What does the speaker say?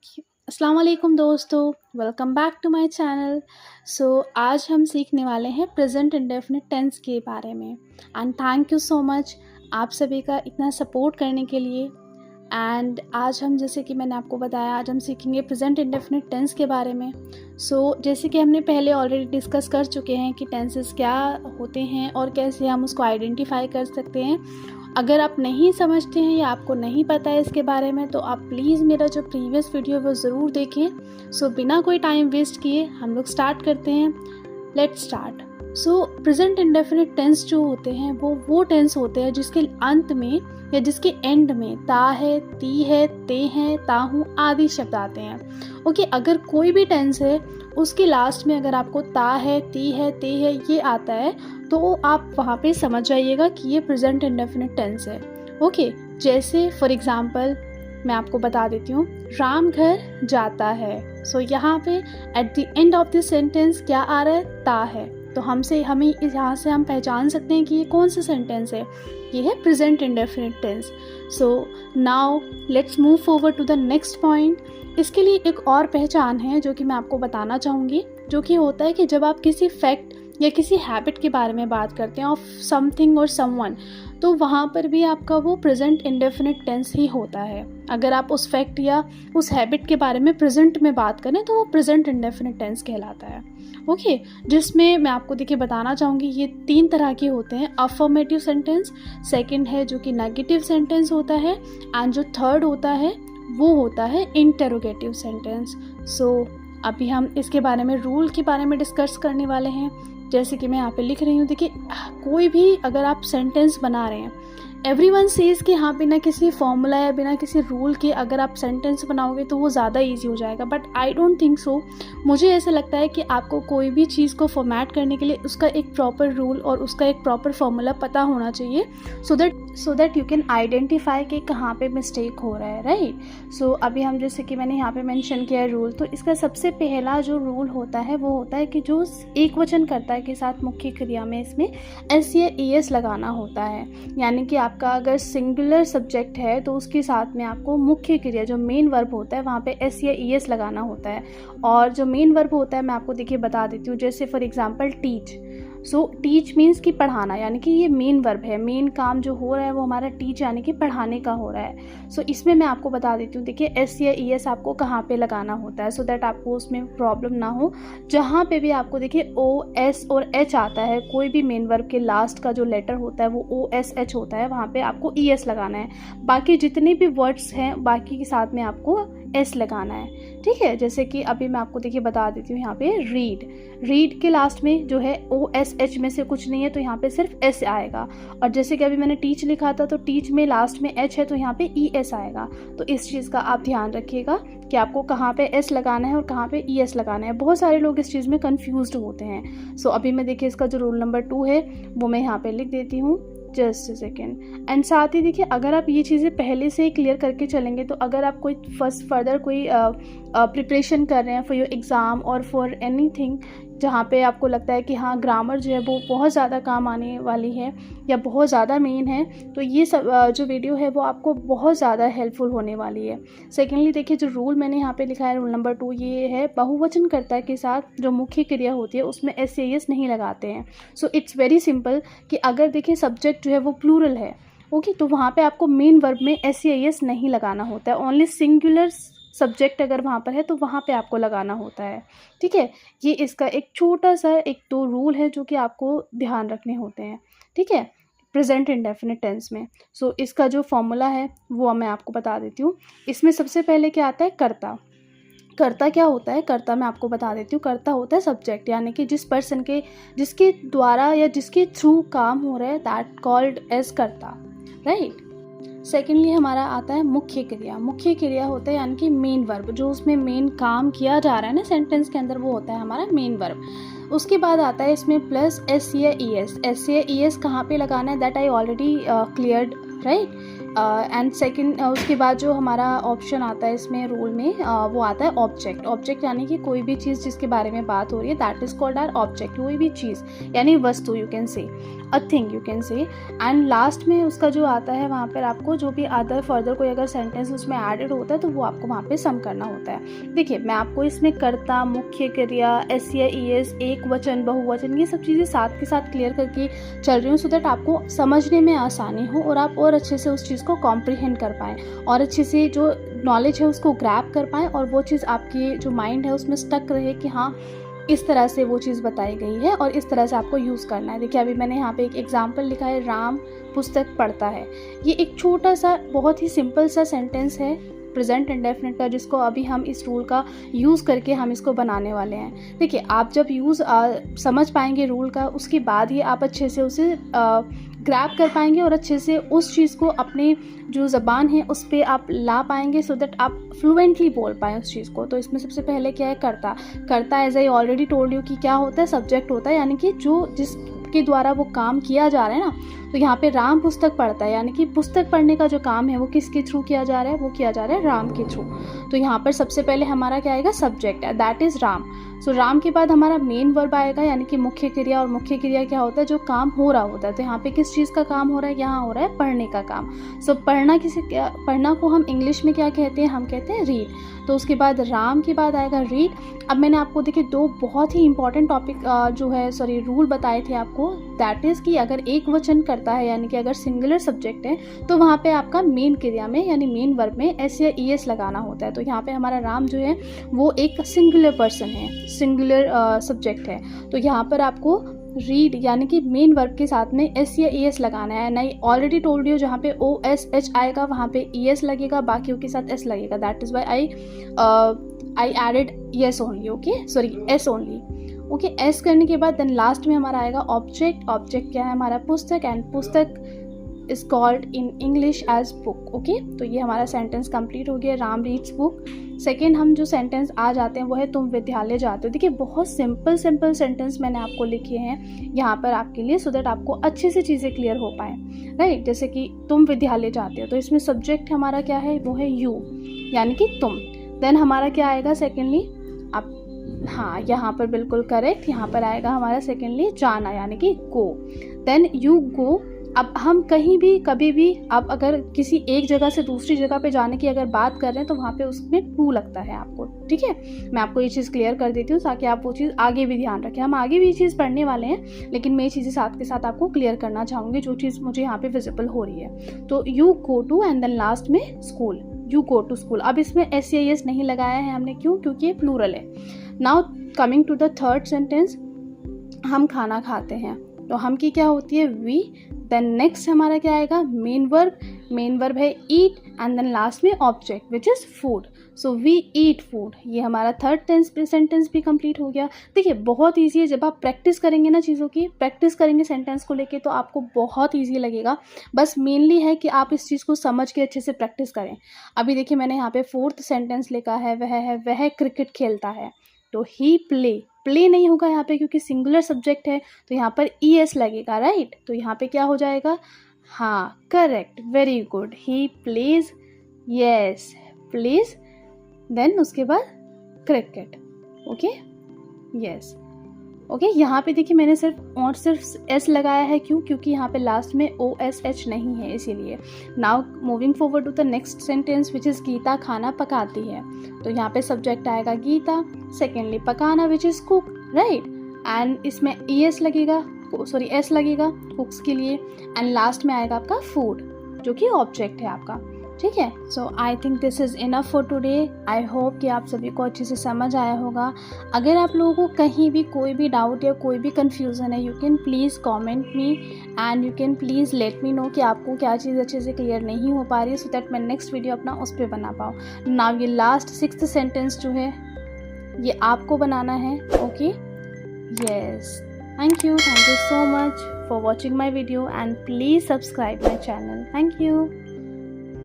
अस्सलाम वालेकुम दोस्तों, welcome back to my channel. आज हम सीखने वाले हैं प्रेजेंट इंडेफिनिट टेंस के बारे में। And thank you so much आप सभी का इतना सपोर्ट करने के लिए। एंड आज हम, जैसे कि मैंने आपको बताया, आज हम सीखेंगे प्रेजेंट इंडेफिनिट टेंस के बारे में। जैसे कि हमने पहले ऑलरेडी डिस्कस कर चुके हैं कि टेंसेस क्या होते हैं और कैसे हम उसको आइडेंटिफाई कर सकते हैं। अगर आप नहीं समझते हैं या आपको नहीं पता है इसके बारे में, तो आप प्लीज़ मेरा जो प्रीवियस वीडियो है वो ज़रूर देखें। बिना कोई टाइम वेस्ट किए हम लोग स्टार्ट करते हैं। Let's start. Present indefinite tense जो होते हैं वो टेंस होते हैं जिसके अंत में या जिसके एंड में ता है, ती है, ते हैं, ताहूँ आदि शब्द आते हैं। ओके, अगर कोई भी टेंस है उसके लास्ट में अगर आपको ता है, ती है, ते है ये आता है, तो आप वहाँ पे समझ जाइएगा कि ये प्रेजेंट इंडेफिनिट टेंस है। ओके, जैसे फॉर एग्जांपल मैं आपको बता देती हूँ, राम घर जाता है। यहाँ पे at the end of the sentence क्या आ रहा है? ता है। तो हमें यहाँ से हम पहचान सकते हैं कि ये कौन सा सेंटेंस है। ये है present indefinite tense. Now let's move forward to the next point. इसके लिए एक और पहचान है जो कि मैं आपको बताना चाहूँगी, जो कि होता है कि जब आप किसी फैक्ट या किसी हैबिट के बारे में बात करते हैं, ऑफ समथिंग और समवन, तो वहाँ पर भी आपका वो प्रेजेंट इंडेफिनिट टेंस ही होता है। अगर आप उस फैक्ट या उस हैबिट के बारे में प्रेजेंट में बात करें तो वो प्रेजेंट इंडेफिनिट टेंस कहलाता है। ओके, जिसमें मैं आपको देखिए बताना चाहूँगी, ये 3 तरह के होते हैं। अफर्मेटिव सेंटेंस, सेकंड है जो कि नेगेटिव सेंटेंस होता है, एंड जो थर्ड होता है वो होता है इंटरोगेटिव सेंटेंस। अभी हम इसके बारे में, रूल के बारे में डिस्कस करने वाले हैं। जैसे कि मैं यहाँ पे लिख रही हूँ, देखिए कोई भी अगर आप सेंटेंस बना रहे हैं, एवरीवन सेज कि हाँ बिना किसी फॉर्मूला या बिना किसी रूल के अगर आप सेंटेंस बनाओगे तो वो ज़्यादा इजी हो जाएगा, but I don't think so. मुझे ऐसा लगता है कि आपको कोई भी चीज़ को फॉर्मेट करने के लिए उसका एक प्रॉपर रूल और उसका एक प्रॉपर फॉर्मूला पता होना चाहिए, so that you can identify कि कहाँ पे मिस्टेक हो रहा है, राइट। अभी हम, जैसे कि मैंने यहाँ पे मेंशन किया है रूल, तो इसका सबसे पहला जो रूल होता है वो होता है कि जो एक वचन कर्ता के साथ मुख्य क्रिया में इसमें एस या ई एस लगाना होता है। यानी कि आपका अगर सिंगुलर सब्जेक्ट है तो उसके साथ में आपको मुख्य क्रिया जो मेन वर्ब होता है वहाँ पे एस या ई एस लगाना होता है। और जो मेन वर्ब होता है मैं आपको देखिए बता देती हूँ, जैसे for example teach. Teach means कि पढ़ाना, यानी कि ये मेन वर्ब है। मेन काम जो हो रहा है वो हमारा टीच यानी कि पढ़ाने का हो रहा है। इसमें मैं आपको बता देती हूँ, देखिए एस या ई एस आपको कहाँ पे लगाना होता है, सो दैट आपको उसमें प्रॉब्लम ना हो। जहाँ पे भी आपको देखिए ओ एस और एच आता है, कोई भी मेन वर्ब के लास्ट का जो लेटर होता है वो ओ एस एच होता है, वहाँ पे आपको ई एस लगाना है। बाकी जितने भी वर्ड्स हैं बाकी के साथ में आपको एस लगाना है, ठीक है। जैसे कि अभी मैं आपको देखिए बता देती हूँ, यहाँ पे रीड के लास्ट में जो है ओ एस एच में से कुछ नहीं है, तो यहाँ पे सिर्फ एस आएगा। और जैसे कि अभी मैंने टीच लिखा था, तो टीच में लास्ट में एच है तो यहाँ पे ई एस आएगा। तो इस चीज़ का आप ध्यान रखिएगा कि आपको कहाँ पे एस लगाना है और कहाँ पे ई एस लगाना है। बहुत सारे लोग इस चीज़ में कन्फ्यूज्ड होते हैं। अभी मैं देखिए इसका जो रूल नंबर 2 है वो मैं यहाँ पे लिख देती हूँ, जस्ट अ सेकेंड। एंड साथ ही देखिए, अगर आप ये चीज़ें पहले से ही क्लियर करके चलेंगे, तो अगर आप कोई फर्दर कोई प्रिपरेशन कर रहे हैं फॉर योर एग्ज़ाम और फॉर एनीथिंग, जहाँ पे आपको लगता है कि हाँ ग्रामर जो है वो बहुत ज़्यादा काम आने वाली है या बहुत ज़्यादा मेन है, तो ये सब जो वीडियो है वो आपको बहुत ज़्यादा हेल्पफुल होने वाली है। सेकेंडली देखिए, जो रूल मैंने यहाँ पे लिखा है, रूल नंबर 2, ये है बहुवचन कर्ता के साथ जो मुख्य क्रिया होती है उसमें एस या एस नहीं लगाते हैं। इट्स वेरी सिंपल कि अगर देखिए सब्जेक्ट जो है वो प्लूरल है, ओके, तो वहाँ पे आपको मेन वर्ब में एस या एस नहीं लगाना होता है। ओनली सिंगुलर सब्जेक्ट अगर वहाँ पर है तो वहाँ पे आपको लगाना होता है, ठीक है। ये इसका एक छोटा सा 1-2 रूल है जो कि आपको ध्यान रखने होते हैं, ठीक है, प्रेजेंट इंडेफिनिट टेंस में। इसका जो फॉर्मूला है वो मैं आपको बता देती हूँ। इसमें सबसे पहले क्या आता है? कर्ता। कर्ता क्या होता है? कर्ता मैं आपको बता देती हूँ, कर्ता होता है सब्जेक्ट, यानी कि जिसके द्वारा या जिसके थ्रू काम हो रहा है, दैट कॉल्ड एज कर्ता, राइट। सेकेंडली हमारा आता है मुख्य क्रिया। मुख्य क्रिया होता है यानी कि मेन वर्ब, जो उसमें मेन काम किया जा रहा है ना सेंटेंस के अंदर, वो होता है हमारा मेन वर्ब। उसके बाद आता है इसमें प्लस एस या ई एस। एस या ई एस कहाँ पे लगाना है, that I already cleared, right. And second उसके बाद जो हमारा ऑप्शन आता है इसमें रूल में वो आता है ऑब्जेक्ट। ऑब्जेक्ट यानी कि कोई भी चीज़ जिसके बारे में बात हो रही है, that is called our object. कोई भी चीज़ यानी वस्तु, you can say a thing, you can say. And last में उसका जो आता है वहाँ पर आपको जो भी अदर फर्दर कोई अगर सेंटेंस उसमें एडेड होता है तो वो आपको वहाँ पे सम करना होता है। देखिए मैं आपको इसमें कर्ता, मुख्य क्रिया, एस या ई एस, एक वचन, बहुवचन, ये सब चीज़ें साथ के साथ क्लियर करके चल रही हूँ सो दैट आपको समझने में आसानी हो और आप और अच्छे से उस चीज़ को कॉम्प्रिहेंड कर पाएँ और अच्छे से जो नॉलेज है उसको ग्रैब कर पाएँ और वो चीज़ आपकी जो माइंड है उसमें स्टक रहे कि हाँ इस तरह से वो चीज़ बताई गई है और इस तरह से आपको यूज़ करना है। देखिए अभी मैंने यहाँ पे एक एग्जांपल लिखा है, राम पुस्तक पढ़ता है। ये एक छोटा सा बहुत ही सिंपल सा सेंटेंस है प्रेजेंट इंडेफिनिट का, जिसको अभी हम इस रूल का यूज़ करके हम इसको बनाने वाले हैं। देखिए आप जब समझ पाएंगे रूल का, उसके बाद ही आप अच्छे से उसे ग्रैब कर पाएंगे और अच्छे से उस चीज़ को अपने जो ज़बान है उस पर आप ला पाएंगे सो दैट आप फ्लुएंटली बोल पाएँ उस चीज़ को। तो इसमें सबसे पहले क्या है, कर्ता। कर्ता as I already told you कि क्या होता है, सब्जेक्ट होता है, यानी कि जो जिसके द्वारा वो काम किया जा रहा है ना। तो यहाँ पे राम पुस्तक पढ़ता है यानी कि पुस्तक पढ़ने का जो काम है वो किसके थ्रू किया जा रहा है, वो किया जा रहा है राम के थ्रू। तो यहाँ पर सबसे पहले हमारा क्या आएगा, सब्जेक्ट है, दैट इज़ राम। सो राम के बाद हमारा मेन वर्ब आएगा यानी कि मुख्य क्रिया, और मुख्य क्रिया क्या होता है, जो काम हो रहा होता है। तो यहाँ पे किस चीज़ का काम हो रहा है, यहाँ हो रहा है पढ़ने का काम। सो पढ़ना को हम इंग्लिश में क्या कहते हैं, हम कहते हैं रीड। तो उसके बाद राम के बाद आएगा रीड। अब मैंने आपको देखिए दो बहुत ही इंपॉर्टेंट रूल बताए थे आपको, दैट इज़ कि अगर एक वचन करता है यानी कि अगर सिंगुलर सब्जेक्ट है तो वहाँ पे आपका मेन क्रिया में यानी मेन वर्ब में एस या ई एस लगाना होता है। तो यहाँ पे हमारा राम जो है वो एक सिंगुलर पर्सन है, सिंगुलर सब्जेक्ट है। तो यहाँ पर आपको रीड यानी कि मेन वर्ब के साथ में एस या ई एस लगाना है। नहीं ऑलरेडी टोल्ड यू, जहाँ पे ओ एस एच आएगा वहाँ पे ई एस लगेगा, बाकियों के साथ एस लगेगा। That is why I added yes only, okay, sorry S only, okay. S करने के बाद देन लास्ट में हमारा आएगा ऑब्जेक्ट। ऑब्जेक्ट क्या है, हमारा पुस्तक, एंड पुस्तक is called in English as book, okay. तो ये हमारा सेंटेंस कंप्लीट हो गया, राम रीड्स बुक। सेकेंड हम जो सेंटेंस आ जाते हैं वो है तुम विद्यालय जाते हो। देखिए बहुत सिंपल सेंटेंस मैंने आपको लिखे हैं यहाँ पर आपके लिए सो दैट आपको अच्छे से चीज़ें क्लियर हो पाए, राइट। जैसे कि तुम विद्यालय जाते हो, तो इसमें सब्जेक्ट हमारा क्या है, वो है यू यानी कि तुम। देन हमारा क्या आएगा सेकेंडली, आप हाँ यहाँ पर बिल्कुल करेक्ट, यहाँ पर आएगा हमारा सेकेंडली जाना यानी कि गो। Then you go. अब हम कहीं भी कभी भी अब अगर किसी एक जगह से दूसरी जगह पे जाने की अगर बात कर रहे हैं तो वहाँ पे उसमें टू लगता है आपको, ठीक है। मैं आपको ये चीज़ क्लियर कर देती हूँ ताकि आप वो चीज़ आगे भी ध्यान रखें। हम आगे भी ये चीज़ पढ़ने वाले हैं लेकिन मैं ये चीज़ें साथ के साथ आपको क्लियर करना चाहूँगी जो चीज़ मुझे यहाँ पे विजिबल हो रही है। तो you go to and then last में school, you go to school. अब इसमें एस या एस नहीं लगाया है हमने, क्यों, क्योंकि ये प्लूरल है। Now coming to the third sentence, हम खाना खाते हैं तो हम की क्या होती है, वी। देन नेक्स्ट हमारा क्या आएगा, मेन वर्ब है ईट, एंड देन लास्ट में object which is food. So we eat food. ये हमारा थर्ड सेंटेंस भी कंप्लीट हो गया। देखिए बहुत ईजी है, जब आप प्रैक्टिस करेंगे ना चीज़ों की, प्रैक्टिस करेंगे सेंटेंस को लेके तो आपको बहुत ईजी लगेगा। बस मेनली है कि आप इस चीज़ को समझ के अच्छे से प्रैक्टिस करें। अभी देखिए मैंने यहाँ पे फोर्थ सेंटेंस लिखा है, वह क्रिकेट खेलता है। तो ही प्ले नहीं होगा यहाँ पे क्योंकि सिंगुलर सब्जेक्ट है, तो यहाँ पर ई एस लगेगा, राइट। तो यहाँ पे क्या हो जाएगा, हाँ correct, very good, he plays, yes plays. Then उसके बाद क्रिकेट, ओके, यस, ओके। यहाँ पे देखिए मैंने सिर्फ एस लगाया है, क्यों, क्योंकि यहाँ पे लास्ट में ओ एस एच नहीं है इसीलिए। Now moving forward to the next sentence which is Gita खाना पकाती है। तो यहाँ पे सब्जेक्ट आएगा गीता, सेकेंडली पकाना which is cook, right, and इसमें ई एस लगेगा, सॉरी एस लगेगा कुक्स के लिए, एंड लास्ट में आएगा आपका फूड जो कि ऑब्जेक्ट है आपका, ठीक है। So I think this is enough for today. I hope कि आप सभी को अच्छे से समझ आया होगा। अगर आप लोगों को कहीं भी कोई भी डाउट या कोई भी कन्फ्यूज़न है, you can please comment me and you can please let me know कि आपको क्या चीज़ अच्छे से क्लियर नहीं हो पा रही है, सो दैट मैं नेक्स्ट वीडियो अपना उस पर बना पाऊँ। नाउ ये लास्ट सिक्स्थ सेंटेंस जो है ये आपको बनाना है, okay, yes. Thank you so much for watching my video and please subscribe my channel. Thank you.